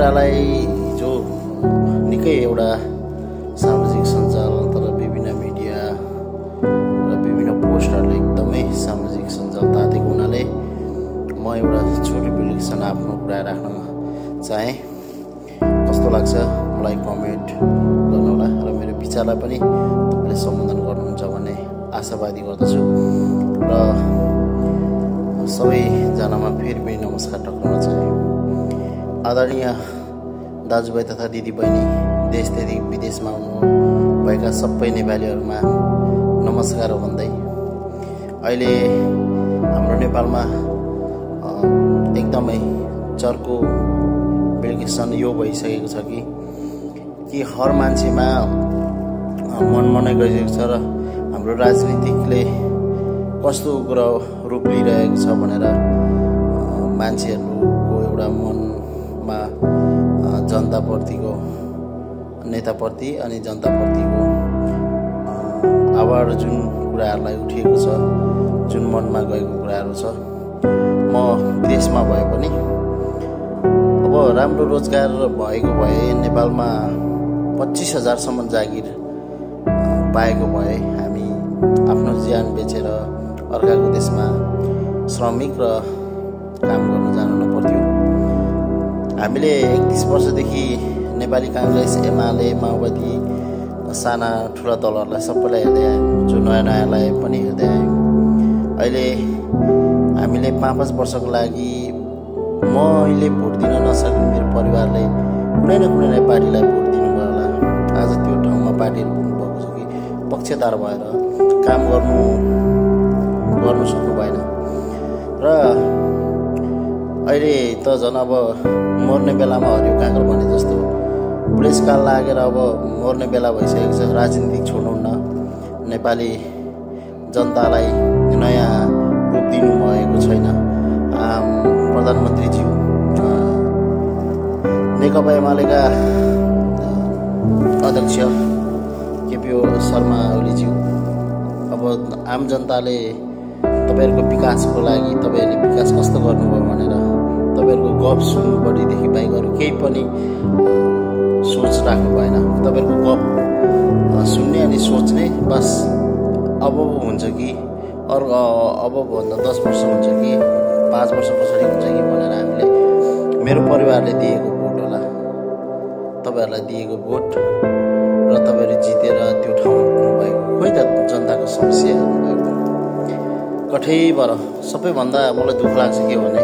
कुरालाई जो निकै एउटा सामाजिक सञ्जाल तर विभिन्न मिडिया र विभिन्न पोस्टहरूले एकदमै सामाजिक सञ्जाल तातेको हुनाले म एउटा छोटो विश्लेषण आफ्नो कुरा राख्न चाहे। कस्तो लाग्छ मलाई कमेन्ट गर्नुहोला र मेरो विचारलाई पनि तपाईँले सम्बोधन गर्नुहुन्छ भन्ने आशावादी गर्दछु र सबैजनामा फेरि पनि नमस्कार टक्राउन चाहे। आदरणीय दाजुभाइ तथा दिदीबहिनी, देशदेखि विदेशमा हुनुभएका सबै नेपालीहरूमा नमस्कार भन्दै अहिले हाम्रो नेपालमा एकदमै चर्को विश्लेषण यो भइसकेको छ कि हर मान्छेमा मनमनै गइरहेको छ र हाम्रो राजनीतिकले कस्तो रूप लिइरहेको छ भनेर मान्छेहरूको एउटा मनमा जनताप्रतिको नेताप्रति अनि जनताप्रतिको आवाज जुन कुराहरूलाई उठिएको छ, जुन मनमा गएको कुराहरू छ, म विदेशमा भए पनि अब राम्रो रोजगार भएको भए नेपालमा 25,000सम्म जागिर पाएको भए हामी आफ्नो ज्यान बेचेर अर्काको देशमा श्रमिक र काम गर्न जानु नपर्थ्यो। हामीले 31 वर्षदेखि नेपाली काङ्ग्रेस, एमाले, माओवादी, साना ठुला दलहरूलाई सबैलाई हेर्दै आयौँ, जो नयाँलाई पनि हेर्दै आयौँ। अहिले हामीले 5-5 वर्षको लागि मैले भोट दिन नसक्ने मेरो परिवारले कुनै न कुनै पार्टीलाई भोट दिनुभयो होला। आज त्यो ठाउँमा पार्टीहरू पुग्नुभएको छ कि पक्षधर भएर काम गर्नु सक्नु भएन र अहिले त झन् अब मर्ने बेलामा हरियो काँक्रो भने जस्तो बुढेसकाल लागेर अब मर्ने बेला भइसकेको छ। राजनीतिक छोड्नुहुन्न, नेपाली जनतालाई नयाँ रूप दिनुभएको छैन। प्रधानमन्त्रीज्यू, नेकपा एमालेका अध्यक्ष केपी शर्मा ओलीज्यू, अब आम जनताले तपाईँहरूको विकासको लागि तपाईँहरूले विकास कस्तो गर्नुभयो भनेर तपाईँहरूको गफ सुन्नुपट्टिदेखि बाहेक अरू केही पनि सोच राख्नु भएन। तपाईँहरूको गफ सुन्ने अनि सोच्ने बस अब हुन्छ कि अरू अब भन्दा 10 वर्ष हुन्छ कि 5 वर्ष पछाडि हुन्छ कि भनेर हामीले मेरो परिवारले दिएको भोट होला, तपाईँहरूलाई दिएको भोट र तपाईँहरू जितेर त्यो ठाउँमा पुग्नुभएको खोइ त जनताको समस्या हेर्नुभएको कठैबाट। सबैभन्दा मलाई दुःख लाग्छ के भने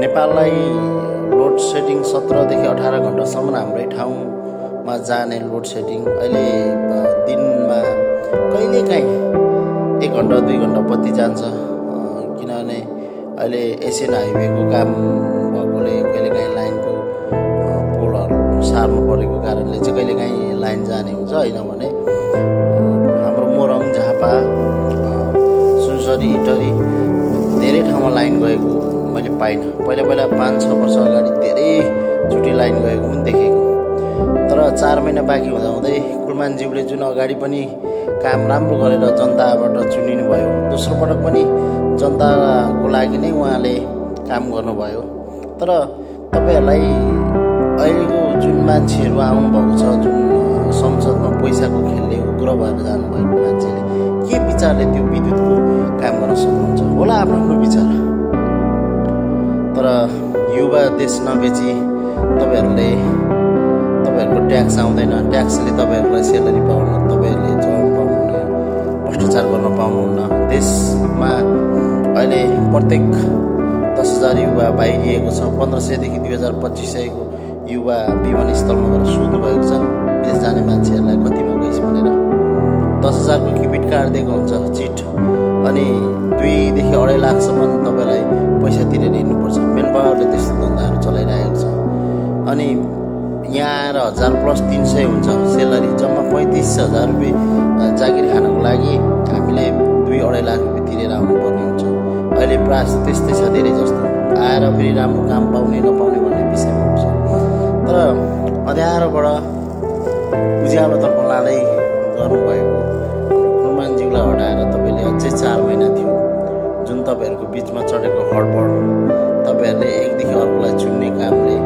नेपाललाई लोड सेडिङ 17देखि 18 घन्टासम्म हाम्रै ठाउँमा जाने लोड सेडिङ अहिले दिनमा कहिलेकाहीँ 1 घन्टा 2 घन्टा बत्ती जान्छ। किनभने अहिले एसियन हाइवेको काम भएकोले कहिलेकाहीँ लाइनको पोलहरू सार्नु परेको कारणले चाहिँ कहिलेकाहीँ लाइन जाने हुन्छ। होइन भने हाम्रो मोरङ, झापा, सुनसरी, इटरी धेरै ठाउँमा लाइन गएको मैले पाइनँ। पहिला 5-6 वर्ष अगाडि धेरैचोटि लाइन गएको पनि देखेको। तर 4 महिना बाँकी हुँदाहुँदै कुलमानज्यूले जुन अगाडि पनि काम राम्रो गरेर जनताबाट चुनिनु भयो, दोस्रो पटक पनि जनताको लागि नै उहाँले काम गर्नुभयो। तर तपाईँहरूलाई अहिलेको जुन मान्छेहरू आउनुभएको छ, जुन संसदमा पैसाको खेलले उग्र भएर जानुभएको मान्छेले के विचारले त्यो विद्युतको काम गर्न सक्नुहुन्छ होला, आफ्नो आफ्नो विचार। तर युवा देश नबेची तपाईँहरूको ट्याक्स आउँदैन, ट्याक्सले तपाईँहरूलाई सेलरी पाउनु, तपाईँहरूले जब पाउनुहुन्न, भ्रष्टाचार गर्न पाउनुहुन्न। देशमा अहिले प्रत्येक 10,000 युवा बाहिरिएको छ। 1500देखि 2025 युवा विमानस्थलमा गएर सोध्नु भएको छ विदेश जाने मान्छेहरूलाई कतिमा गइस भनेर। 10,000को क्युबिट कार्ड दिएको हुन्छ चिट, अनि 2देखि 2.5 लाखसम्म तपाईँलाई पैसा तिरेर हिँड्नुपर्छ। मेन पावरले त्यस्तो धन्दाहरू चलाइरहेको छ। अनि यहाँ आएर 1000+300 हुन्छ सेलरी, जम्मा 35,000 रुपियाँ जागिर खानको लागि हामीले 2-2.5 लाख रुपियाँ तिरेर आउनुपर्ने हुन्छ। अहिले प्रायः त्यस्तै छ। धेरै जस्तो आएर फेरि राम्रो काम पाउने नपाउने भन्ने विषयमा हुन्छ। तर अँध्यारोबाट उज्यालोतर्फ लाँदै गर्नुभएको हनुमानज्यूलाई हटाएर तपाईँले अझै 4 महिना थियो जुन तपाईँहरूको बिचमा चढेको हडबड, तपाईँहरूले एकदेखि अर्कोलाई चुन्ने कामले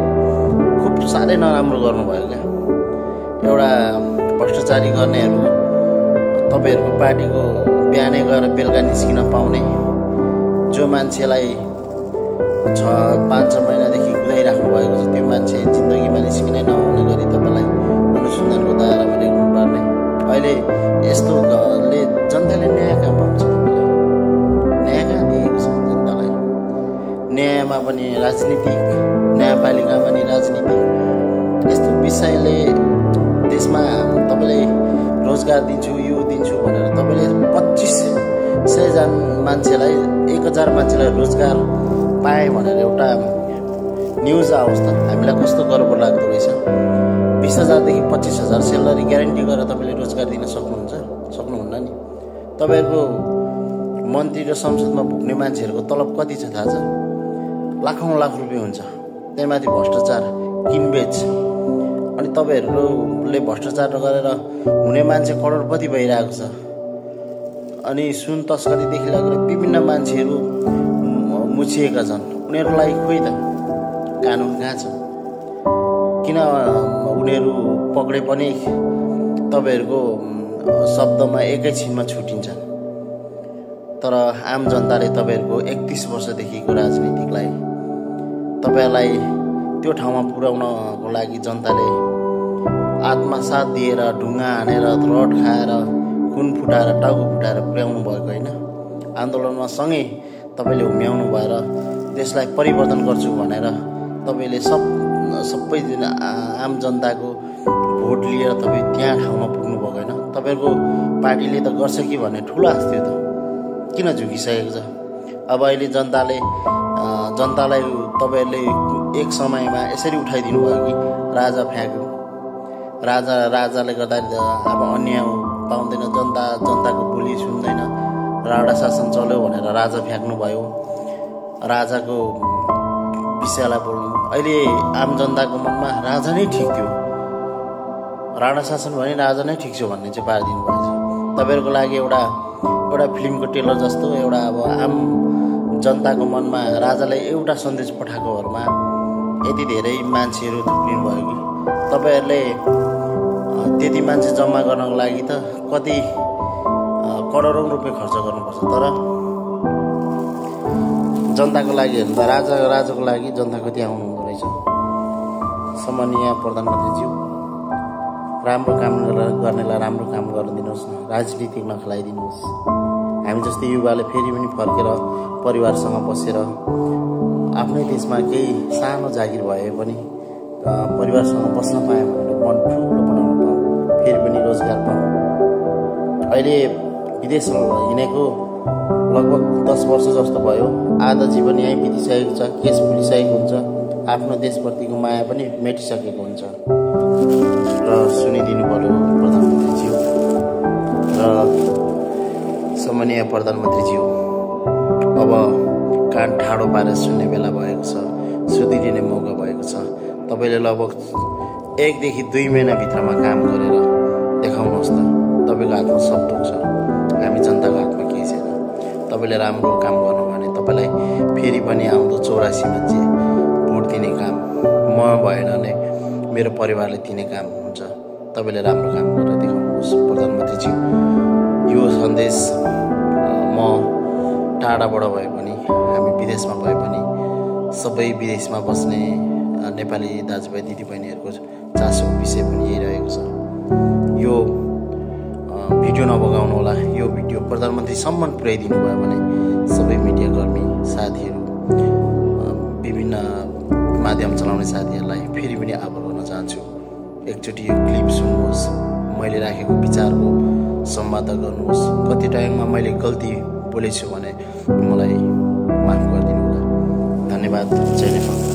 खुब साह्रै नराम्रो गर्नुभयो क्या। एउटा भ्रष्टाचारी गर्नेहरू तपाईँहरूको पार्टीको बिहानै गएर बेलुका निस्किन पाउने, जो मान्छेलाई 5-6 महिनादेखि कुदाइराख्नु भएको छ, त्यो मान्छे जिन्दगीमा निस्किनै नहुने गरी तपाईँलाई अनुसन्धानको दायरामा ल्याउनुपर्ने। अहिले यस्तोले जनताले न्याय कहाँ पाउँछ? न्याय कहाँ दिएको छ जनतालाई? न्यायमा पनि राजनीतिक, न्यायपालिकामा पनि राजनीतिक। यस्तो विषयले देशमा तपाईँले रोजगार दिन्छु, यो दिन्छु भनेर तपाईँले 2500 मान्छेलाई 1000 मान्छेलाई रोजगार पाएँ भनेर एउटा न्युज आओस् त हामीलाई कस्तो गर्व लाग्दो रहेछ। 20,000 देखि 25,000 सेलरी ग्यारेन्टी गरेर तपाईँले रोजगार दिन सक्नुहुन्न नि। तपाईँहरूको मन्त्री र संसदमा पुग्ने मान्छेहरूको तलब कति छ थाहा छ? लाखौँ लाख रुपियाँ हुन्छ। त्यहीमाथि भ्रष्टाचार, किनबेच, अनि तपाईँहरूले भ्रष्टाचार गरेर हुने मान्छे करोडपति भइरहेको छ। अनि सुन तस्करीदेखि लगेर विभिन्न मान्छेहरू मुछिएका छन्। उनीहरूलाई खोइ त कानुन कहाँ छ? किन उनीहरू पक्रे पनि तपाईँहरूको शब्दमा एकैछिनमा छुटिन्छन्। तर आम जनताले तपाईँहरूको 31 वर्षदेखिको राजनीतिकलाई तपाईँहरूलाई त्यो ठाउँमा पुर्याउनको लागि जनताले आत्मसाथ दिएर, ढुङ्गा हानेर, रड खाएर, खुन फुटाएर, टाउको फुटाएर पुर्याउनु भएको होइन। आन्दोलनमा सँगै तपाईँले हुम्याउनु भएर देशलाई परिवर्तन गर्छु भनेर तपाईँले सबै आम जनताको भोट लिएर तपाईँ त्यहाँ ठाउँमा पुग्नु भएको होइन। तपाईँहरूको पार्टीले त गर्छ कि भन्ने ठुलो आश थियो त, किन झुकिसकेको छ? अब अहिले जनतालाई तपाईँहरूले एक समयमा यसरी उठाइदिनु भयो कि राजा फ्याँक्नु। राजाले गर्दाखेरि अब अन्याय पाउँदैन, जनताको बोली सुन्दैन, राणा शासन चल्यो भनेर राजा फ्याँक्नु भयो। राजाको विषयलाई बोल्नु, अहिले आम जनताको मनमा राजा नै ठिक थियो, राणा शासन भने राजा नै ठिक छ भन्ने चाहिँ पारिदिनु भएछ। तपाईँहरूको लागि एउटा फिल्मको टेलर जस्तो एउटा अब आम जनताको मनमा राजालाई एउटा सन्देश पठाएकोहरूमा यति धेरै मान्छेहरू थुप्रिनु भयो कि तपाईँहरूले त्यति मान्छे जम्मा गर्नको लागि त कति करोडौँ रुपियाँ खर्च गर्नुपर्छ। तर जनताको लागि हेर्नु त राजाको लागि जनता कति आउनु हुँदो रहेछ। सम्माननीय प्रधानमन्त्रीज्यू, राम्रो काम गर्नेलाई राम्रो काम गर्न दिनुहोस् न, राजनीतिक नखेलाइदिनुहोस्। हामी जस्तै युवाले फेरि पनि फर्केर परिवारसँग बसेर आफ्नै देशमा केही सानो जागिर भए पनि परिवारसँग बस्न पाएँ भनेर मन ठुलो बनाउनु पाऊँ, फेरि पनि रोजगार पाऊँ। अहिले विदेशमा हिँडेको लगभग 10 वर्ष जस्तो भयो, आधा जीवन यहीँ बितिसकेको छ, केस फुलिसकेको हुन्छ, आफ्नो देशप्रतिको माया पनि मेटिसकेको हुन्छ। र सुनिदिनु पर्यो प्रधानमन्त्रीज्यू। र सम्माननीय प्रधानमन्त्रीज्यू, अब कान ठाडो पारेर सुन्ने बेला भएको छ, सुधिरिने मौका भएको छ। तपाईँले लगभग 1 देखि 2 महिनाभित्रमा काम गरेर देखाउनुहोस् त। तपाईँको हातमा सब थोक छ, हामी जनताको हातमा केही छैन। तपाईँले राम्रो काम गर्नु भने तपाईँलाई फेरि पनि आउँदो 84 मा चाहिँ भोट दिने काम म भएन नै मेरो परिवारले दिने काम हुन्छ। तपाईँले राम्रो काम गरेर देखाउनुहोस् प्रधानमन्त्रीज्यू। यो सन्देश म टाढाबाट भए पनि, हामी विदेशमा भए पनि, सबै विदेशमा बस्ने नेपाली दाजुभाइ दिदीबहिनीहरूको चासोको विषय पनि यही रहेको छ। यो भिडियो नबगाउनु होला, यो भिडियो प्रधानमन्त्रीसम्म पुर्याइदिनु भयो भने सबै मिडियाकर्मी साथीहरू, विभिन्न माध्यम चलाउने साथीहरूलाई फेरि पनि आभार गर्न चाहन्छु। एकचोटि यो क्लिप सुन्नुहोस्, मैले राखेको विचारको सम्वाद गर्नुहोस्। कति टाइममा मैले गल्ती बोलेछु भने मलाई माफ गरिदिनु होला। धन्यवाद। जय नेपाल।